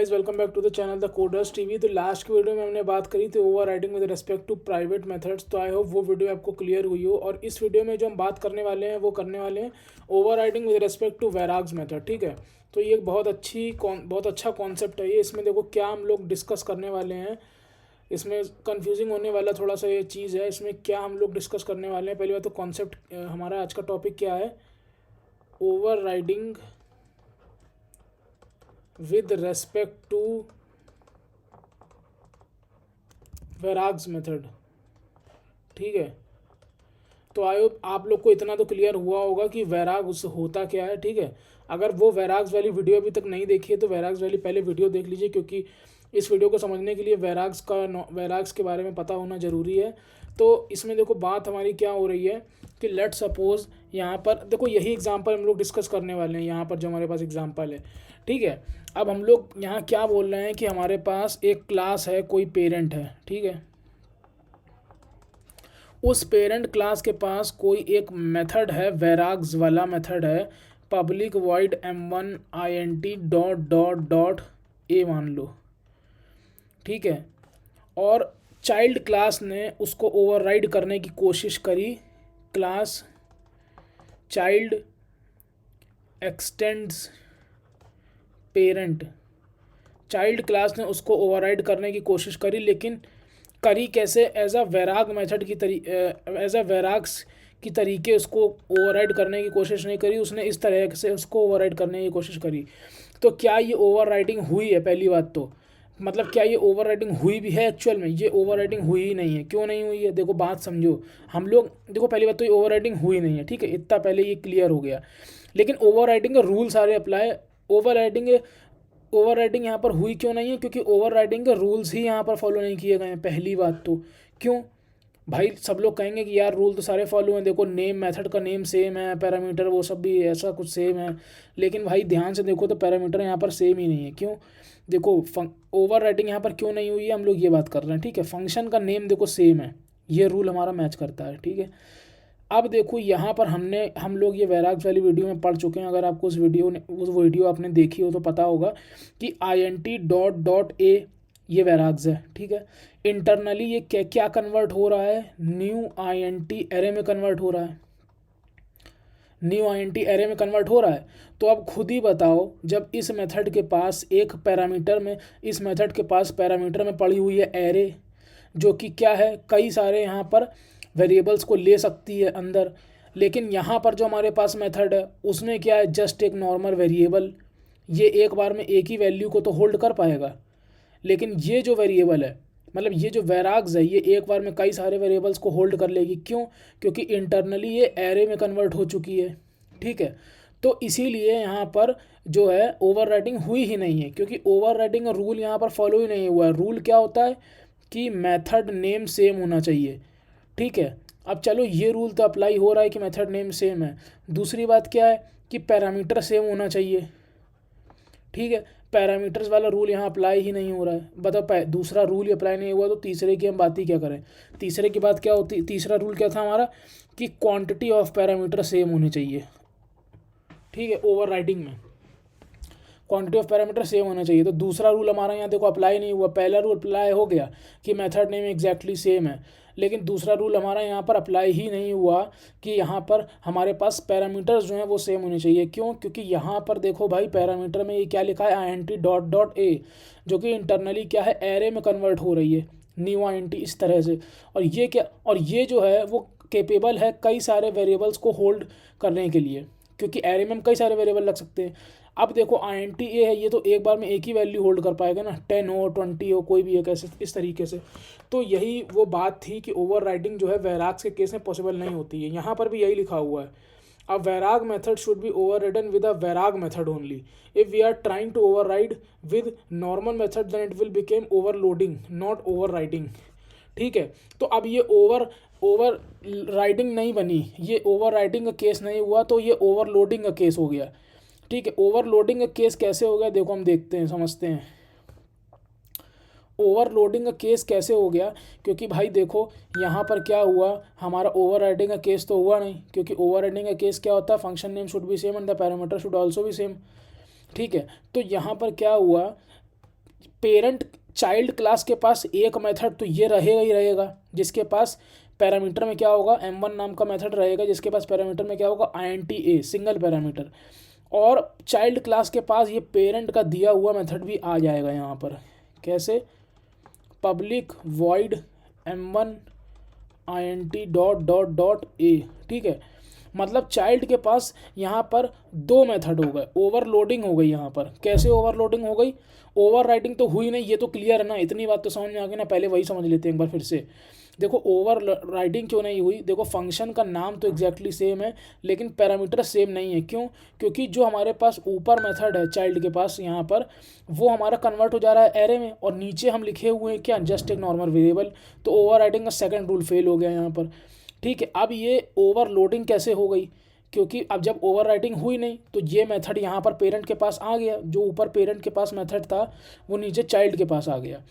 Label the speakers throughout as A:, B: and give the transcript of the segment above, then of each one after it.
A: Guys, welcome back to the channel the coders TV. तो last की video में हमने बात करी थी overriding with respect to private methods. तो आई होप वो वीडियो आपको क्लियर हुई हो। और इस वीडियो में जो हम बात करने वाले हैं वो करने वाले हैं overriding with respect to varargs method. ठीक है, तो ये एक बहुत अच्छा कॉन्सेप्ट है ये। इसमें देखो क्या हम लोग डिस्कस करने वाले हैं। इसमें कंफ्यूजिंग होने वाला थोड़ा सा ये चीज़ है। इसमें क्या हम लोग डिस्कस करने वाले हैं, पहली बात तो कॉन्सेप्ट हमारा आज का टॉपिक क्या है, overriding with respect to varargs method. ठीक है, तो आई होप आप लोग को इतना तो क्लियर हुआ होगा कि वैराग उससे होता क्या है। ठीक है, अगर वो वैराग्स वाली वीडियो अभी तक नहीं देखी है तो वैराग्स वाली पहले वीडियो देख लीजिए, क्योंकि इस वीडियो को समझने के लिए वैराग्स के बारे में पता होना ज़रूरी है। तो इसमें देखो बात हमारी क्या हो रही है कि लेट सपोज यहाँ पर देखो यही एग्जांपल हम लोग डिस्कस करने वाले हैं। यहाँ पर जो हमारे पास एग्जांपल है, ठीक है, अब हम लोग यहाँ क्या बोल रहे हैं कि हमारे पास एक क्लास है, कोई पेरेंट है। ठीक है, उस पेरेंट क्लास के पास कोई एक मेथड है, वेराग्स वाला मेथड है, public void M1 int dot dot dot A मान लो। ठीक है, और चाइल्ड क्लास ने उसको ओवरराइड करने की कोशिश करी। Class child x tends parent, child class ने उसको ओवरराइड करने की कोशिश करी, लेकिन करी कैसे, एज अ वैराग मेथड की एज अ वैराग्स की तरीके उसको ओवरराइड करने की कोशिश नहीं करी, उसने इस तरह से उसको ओवरराइड करने की कोशिश करी। तो क्या ये ओवरराइडिंग हुई है? पहली बात तो मतलब क्या ये ओवरराइडिंग हुई भी है? एक्चुअल में ये ओवरराइडिंग हुई ही नहीं है। क्यों नहीं हुई है? देखो बात समझो। हम लोग देखो पहली बात तो ये ओवरराइडिंग हुई नहीं है। ठीक है, इतना पहले ये क्लियर हो गया। लेकिन ओवरराइडिंग के रूल सारे अप्लाई, ओवरराइडिंग ओवरराइडिंग यहाँ पर हुई क्यों नहीं है? क्योंकि ओवरराइडिंग के रूल्स ही यहाँ पर फॉलो नहीं किए गए हैं। पहली बात तो क्यों भाई, सब लोग कहेंगे कि यार रूल तो सारे फॉलो हैं, देखो नेम मेथड का नेम सेम है, पैरामीटर वो सब भी ऐसा कुछ सेम है। लेकिन भाई ध्यान से देखो तो पैरामीटर यहाँ पर सेम ही नहीं है। क्यों? देखो ओवर राइटिंग यहाँ पर क्यों नहीं हुई है, हम लोग ये बात कर रहे हैं। ठीक है, फंक्शन का नेम देखो सेम है, ये रूल हमारा मैच करता है। ठीक है, अब देखो यहाँ पर हम लोग ये वैराग्स वाली वीडियो में पढ़ चुके हैं। अगर आपको उस वीडियो आपने देखी हो तो पता होगा कि int डॉट डॉट ए ये वैराग्स है। ठीक है, इंटरनली ये क्या क्या कन्वर्ट हो रहा है, न्यू int एरे में कन्वर्ट हो रहा है, न्यू int एरे में कन्वर्ट हो रहा है। तो अब खुद ही बताओ, जब इस मेथड के पास एक पैरामीटर में, इस मेथड के पास पैरामीटर में पड़ी हुई है एरे, जो कि क्या है, कई सारे यहाँ पर वेरिएबल्स को ले सकती है अंदर। लेकिन यहाँ पर जो हमारे पास मेथड है उसमें क्या है, जस्ट एक नॉर्मल वेरिएबल, ये एक बार में एक ही वैल्यू को तो होल्ड कर पाएगा। लेकिन ये जो वेरिएबल है, मतलब ये जो वैराग्स है, ये एक बार में कई सारे वेरिएबल्स को होल्ड कर लेगी। क्यों? क्योंकि इंटरनली ये एरे में कन्वर्ट हो चुकी है। ठीक है, तो इसीलिए यहाँ पर जो है ओवरराइडिंग हुई ही नहीं है, क्योंकि ओवरराइडिंग का रूल यहाँ पर फॉलो ही नहीं हुआ है। रूल क्या होता है कि मेथड नेम सेम होना चाहिए। ठीक है, अब चलो ये रूल तो अप्लाई हो रहा है कि मेथड नेम सेम है। दूसरी बात क्या है कि पैरामीटर सेम होना चाहिए। ठीक है, पैरामीटर्स वाला रूल यहाँ अप्लाई ही नहीं हो रहा है। बताओ, दूसरा रूल ही अप्लाई नहीं हुआ तो तीसरे की हम बात ही क्या करें। तीसरे की बात क्या होती, तीसरा रूल क्या था हमारा कि क्वांटिटी ऑफ पैरामीटर सेम होनी चाहिए। ठीक है, ओवरराइडिंग में क्वांटिटी ऑफ पैरामीटर सेम होना चाहिए। तो दूसरा रूल हमारा यहाँ देखो अप्लाई नहीं हुआ। पहला रूल अप्लाई हो गया कि मेथड नेम एग्जैक्टली सेम है, लेकिन दूसरा रूल हमारा यहाँ पर अप्लाई ही नहीं हुआ कि यहाँ पर हमारे पास पैरामीटर्स जो हैं वो सेम होने चाहिए। क्यों? क्योंकि यहाँ पर देखो भाई पैरामीटर में ये क्या लिखा है, int डॉट डॉट ए, जो कि इंटरनली क्या है, एरे में कन्वर्ट हो रही है, न्यू int इस तरह से। और ये क्या, और ये जो है वो केपेबल है कई सारे वेरिएबल्स को होल्ड करने के लिए, क्योंकि एरे में हम कई सारे वेरिएबल रख सकते हैं। अब देखो int ए है, ये तो एक बार में एक ही वैल्यू होल्ड कर पाएगा ना, 10 हो 20 हो कोई भी है, कैसे इस तरीके से। तो यही वो बात थी कि ओवरराइडिंग जो है वैराग्स के केस में पॉसिबल नहीं होती है। यहाँ पर भी यही लिखा हुआ है, a vararg method should be overridden with a vararg method only. If we are trying to override with normal method then it will become overloading not overriding. ठीक है, तो अब ये ओवर राइडिंग नहीं बनी, ये ओवर राइडिंग का case नहीं हुआ, तो ये ओवरलोडिंग का केस हो गया। ठीक है, ओवरलोडिंग का केस कैसे हो गया, देखो हम देखते हैं, समझते हैं ओवरलोडिंग का केस कैसे हो गया। क्योंकि भाई देखो यहाँ पर क्या हुआ, हमारा ओवरराइडिंग का केस तो हुआ नहीं, क्योंकि ओवरराइडिंग का केस क्या होता है, function name should be same and the parameter should also be same. ठीक है, तो यहाँ पर क्या हुआ, पेरेंट चाइल्ड क्लास के पास एक मेथड तो ये रहेगा ही रहेगा, जिसके पास पैरामीटर में क्या होगा, m1 नाम का मेथड रहेगा, जिसके पास पैरामीटर में क्या होगा, int a सिंगल पैरामीटर। और चाइल्ड क्लास के पास ये पेरेंट का दिया हुआ मेथड भी आ जाएगा यहाँ पर। कैसे, public void m1 int dot dot dot a। ठीक है, मतलब चाइल्ड के पास यहाँ पर दो मेथड हो गए, ओवरलोडिंग हो गई यहाँ पर। कैसे ओवरलोडिंग हो गई, ओवर राइटिंग तो हुई नहीं, ये तो क्लियर है ना, इतनी बात तो समझ में आ गई ना। पहले वही समझ लेते हैं एक बार फिर से। देखो ओवर राइटिंग क्यों नहीं हुई, देखो फंक्शन का नाम तो एग्जैक्टली सेम है लेकिन पैरामीटर सेम नहीं है। क्यों, क्योंकि जो हमारे पास ऊपर मेथड है चाइल्ड के पास यहाँ पर, वो हमारा कन्वर्ट हो जा रहा है एरे में, और नीचे हम लिखे हुए हैं क्या, जस्ट एक नॉर्मल वेरिएबल। तो ओवर राइटिंग का सेकंड रूल फेल हो गया यहाँ पर। ठीक है, अब ये ओवरलोडिंग कैसे हो गई, क्योंकि अब जब ओवर राइटिंग हुई नहीं तो ये मेथड यहाँ पर पेरेंट के पास आ गया, जो ऊपर पेरेंट के पास मेथड था वो नीचे चाइल्ड के पास आ गया।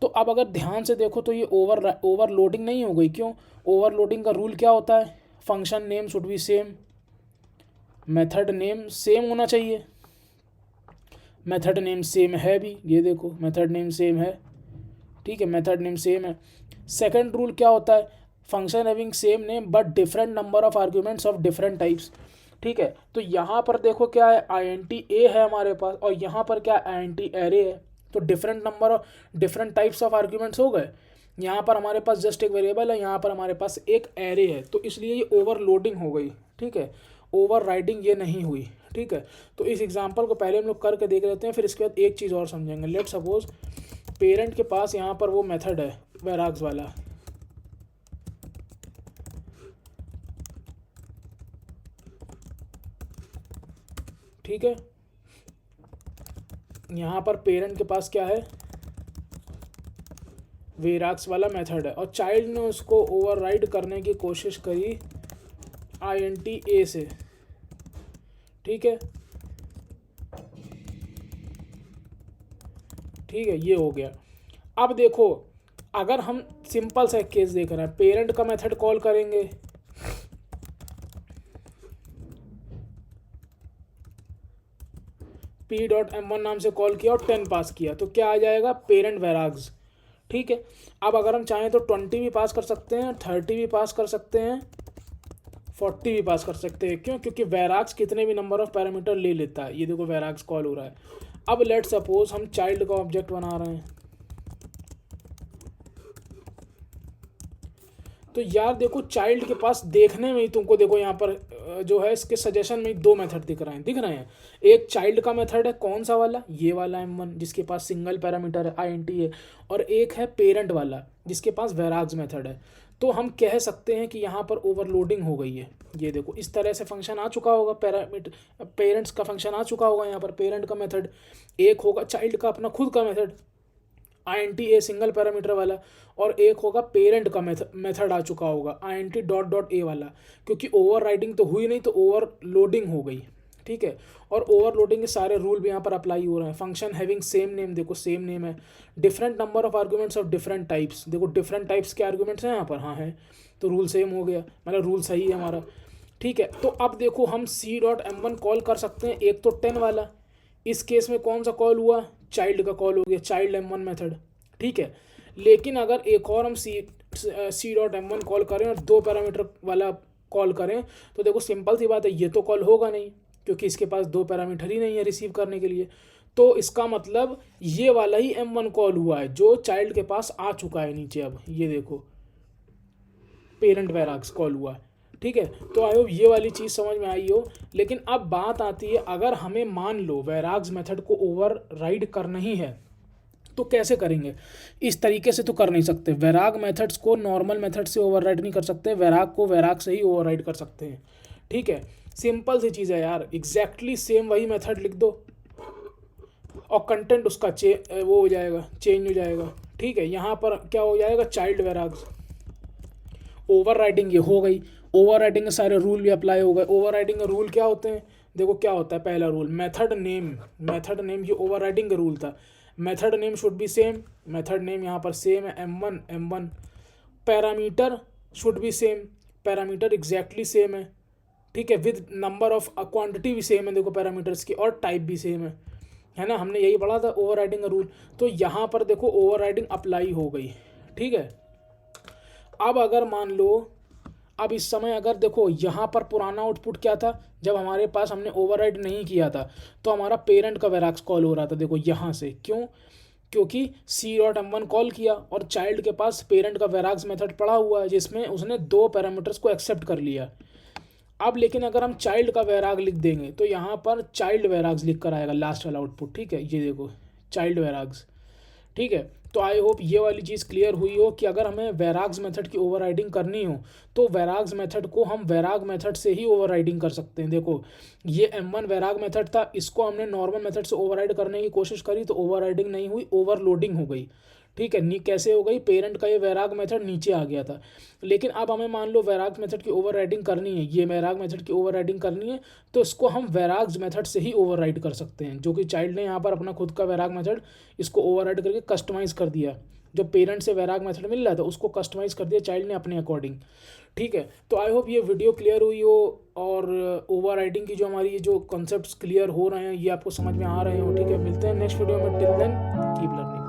A: तो अब अगर ध्यान से देखो तो ये ओवरलोडिंग नहीं हो गई। क्यों, ओवरलोडिंग का रूल क्या होता है, function name should be same, method name same होना चाहिए। मेथड नेम सेम है भी, ये देखो मेथड नेम सेम है। ठीक है, मेथड नेम सेम है। सेकंड रूल क्या होता है, function having same name but different number of arguments of different types. ठीक है, तो यहाँ पर देखो क्या है, int a है हमारे पास, और यहाँ पर क्या int array है। तो different number of different types of arguments हो गए। यहाँ पर हमारे पास जस्ट एक वेरिएबल है, यहाँ पर हमारे पास एक एरे है, तो इसलिए ये ओवरलोडिंग हो गई। ठीक है, ओवर राइडिंग ये नहीं हुई। ठीक है, तो इस एग्जाम्पल को पहले हम लोग करके देख लेते हैं, फिर इसके बाद एक चीज़ और समझेंगे। लेट सपोज पेरेंट के पास यहाँ पर वो मेथड है वैराग्स वाला। ठीक है, यहाँ पर पेरेंट के पास क्या है, वेराक्स वाला मेथड है, और चाइल्ड ने उसको ओवरराइड करने की कोशिश करी int a से। ठीक है, ठीक है, ये हो गया। अब देखो, अगर हम सिंपल सा एक केस देख रहे हैं, पेरेंट का मेथड कॉल करेंगे, p.m1 नाम से कॉल किया और 10 पास किया, तो क्या आ जाएगा, पेरेंट वैराग्स। ठीक है, अब अगर हम चाहें तो 20 भी पास कर सकते हैं, 30 भी पास कर सकते हैं, 40 भी पास कर सकते हैं। क्यों, क्योंकि वैराग्स कितने भी नंबर ऑफ पैरामीटर ले लेता है। ये देखो वैराग्स कॉल हो रहा है। अब लेट सपोज हम चाइल्ड का ऑब्जेक्ट बना रहे हैं, तो यार देखो चाइल्ड के पास देखने में ही तुमको देखो यहाँ पर जो है इसके सजेशन में दो मेथड दिख रहे हैं। एक चाइल्ड का मेथड है, कौन सा वाला, ये वाला m1 जिसके पास सिंगल पैरामीटर है int है, और एक है पेरेंट वाला जिसके पास वैराग्स मेथड है। तो हम कह सकते हैं कि यहाँ पर ओवरलोडिंग हो गई है। ये देखो इस तरह से फंक्शन आ चुका होगा, पैरामीटर पेरेंट्स का फंक्शन आ चुका होगा, यहाँ पर पेरेंट का मेथड एक होगा, चाइल्ड का अपना खुद का method int a single parameter वाला, और एक होगा पेरेंट का मेथड आ चुका होगा int डॉट डॉट a वाला। क्योंकि ओवर राइडिंग तो हुई नहीं, तो ओवरलोडिंग हो गई। ठीक है, और ओवरलोडिंग के सारे रूल भी यहाँ पर अप्लाई हो रहे हैं। फंक्शन हैविंग सेम नेम, देखो सेम नेम है। Different number of arguments of different types, देखो डिफरेंट टाइप्स के आर्ग्यूमेंट्स हैं यहाँ पर, हाँ है, तो रूल सेम हो गया, मतलब रूल सही है हमारा। ठीक है, तो अब देखो हम c.m1 कॉल कर सकते हैं, एक तो 10 वाला, इस केस में कौन सा कॉल हुआ, चाइल्ड का कॉल हो गया, चाइल्ड m1 मेथड। ठीक है, लेकिन अगर एक और हम c.m1 कॉल करें और दो पैरामीटर वाला कॉल करें, तो देखो सिंपल सी बात है, ये तो कॉल होगा नहीं क्योंकि इसके पास दो पैरामीटर ही नहीं है रिसीव करने के लिए। तो इसका मतलब ये वाला ही m1 कॉल हुआ है जो चाइल्ड के पास आ चुका है नीचे। अब ये देखो पेरेंट वैराग्स कॉल हुआ है। ठीक है, तो आई होप ये वाली चीज़ समझ में आई हो। लेकिन अब बात आती है, अगर हमें मान लो वैराग्स मेथड को ओवरराइड करना ही है तो कैसे करेंगे। इस तरीके से तो कर नहीं सकते, वैराग मेथड्स को नॉर्मल मेथड से ओवरराइड नहीं कर सकते, वैराग को वैराग से ही ओवरराइड कर सकते हैं। ठीक है, सिंपल सी चीज़ है यार, एग्जैक्टली सेम वही मेथड लिख दो और कंटेंट उसका वो हो जाएगा, चेंज हो जाएगा। ठीक है, यहाँ पर क्या हो जाएगा, चाइल्ड वैराग्स, ओवरराइडिंग ये हो गई। ओवरराइडिंग के सारे रूल भी अप्लाई हो गए। ओवरराइडिंग के रूल क्या होते हैं, देखो क्या होता है, पहला रूल मेथड नेम ये ओवरराइडिंग का रूल था। Method name should be same, method name यहाँ पर सेम है m1। Parameter should be same, parameter exactly same है। ठीक है, विद नंबर ऑफ क्वांटिटी भी सेम है, देखो पैरामीटर्स की, और टाइप भी सेम है। है ना, हमने यही पढ़ा था ओवरराइडिंग का रूल। तो यहाँ पर देखो ओवरराइडिंग अप्लाई हो गई, ठीक है। अब अगर मान लो, अब इस समय अगर देखो यहाँ पर पुराना आउटपुट क्या था, जब हमारे पास हमने ओवरराइड नहीं किया था तो हमारा पेरेंट का वेराक्स कॉल हो रहा था, देखो यहाँ से। क्यों? क्योंकि C.M1 कॉल किया और चाइल्ड के पास पेरेंट का वेराक्स मेथड पड़ा हुआ है जिसमें उसने दो पैरामीटर्स को एक्सेप्ट कर लिया। अब लेकिन अगर हम चाइल्ड का वैराग लिख देंगे तो यहाँ पर चाइल्ड वैराग्स लिख कर आएगा लास्ट वाला आउटपुट, ठीक है, ये देखो चाइल्ड वैराग्स, ठीक है। तो आई होप ये वाली चीज़ क्लियर हुई हो कि अगर हमें वैराग्स मेथड की ओवरराइडिंग करनी हो तो वैराग्स मेथड को हम वैराग मेथड से ही ओवरराइडिंग कर सकते हैं। देखो ये M1 वैराग मेथड था, इसको हमने नॉर्मल मेथड से ओवरराइड करने की कोशिश करी तो ओवरराइडिंग नहीं हुई, ओवरलोडिंग हो गई, ठीक है। कैसे हो गई? पेरेंट का ये वैराग मेथड नीचे आ गया था। लेकिन अब हमें मान लो वैराग मेथड की ओवरराइडिंग करनी है, ये वैराग मेथड की ओवरराइडिंग करनी है, तो इसको हम वैराग्स मेथड से ही ओवरराइड कर सकते हैं, जो कि चाइल्ड ने यहाँ पर अपना खुद का वैराग मेथड इसको ओवरराइड करके कस्टमाइज़ कर दिया। जो पेरेंट से वैराग मेथड मिल रहा था उसको कस्टमाइज़ कर दिया चाइल्ड ने अपने अकॉर्डिंग, ठीक है। तो आई होप ये वीडियो क्लियर हुई हो और ओवरराइडिंग की जो हमारी ये जो कॉन्सेप्ट्स क्लियर हो रहे हैं ये आपको समझ में आ रहे हो, ठीक है। मिलते हैं नेक्स्ट वीडियो में, टिल देन कीप लर्निंग।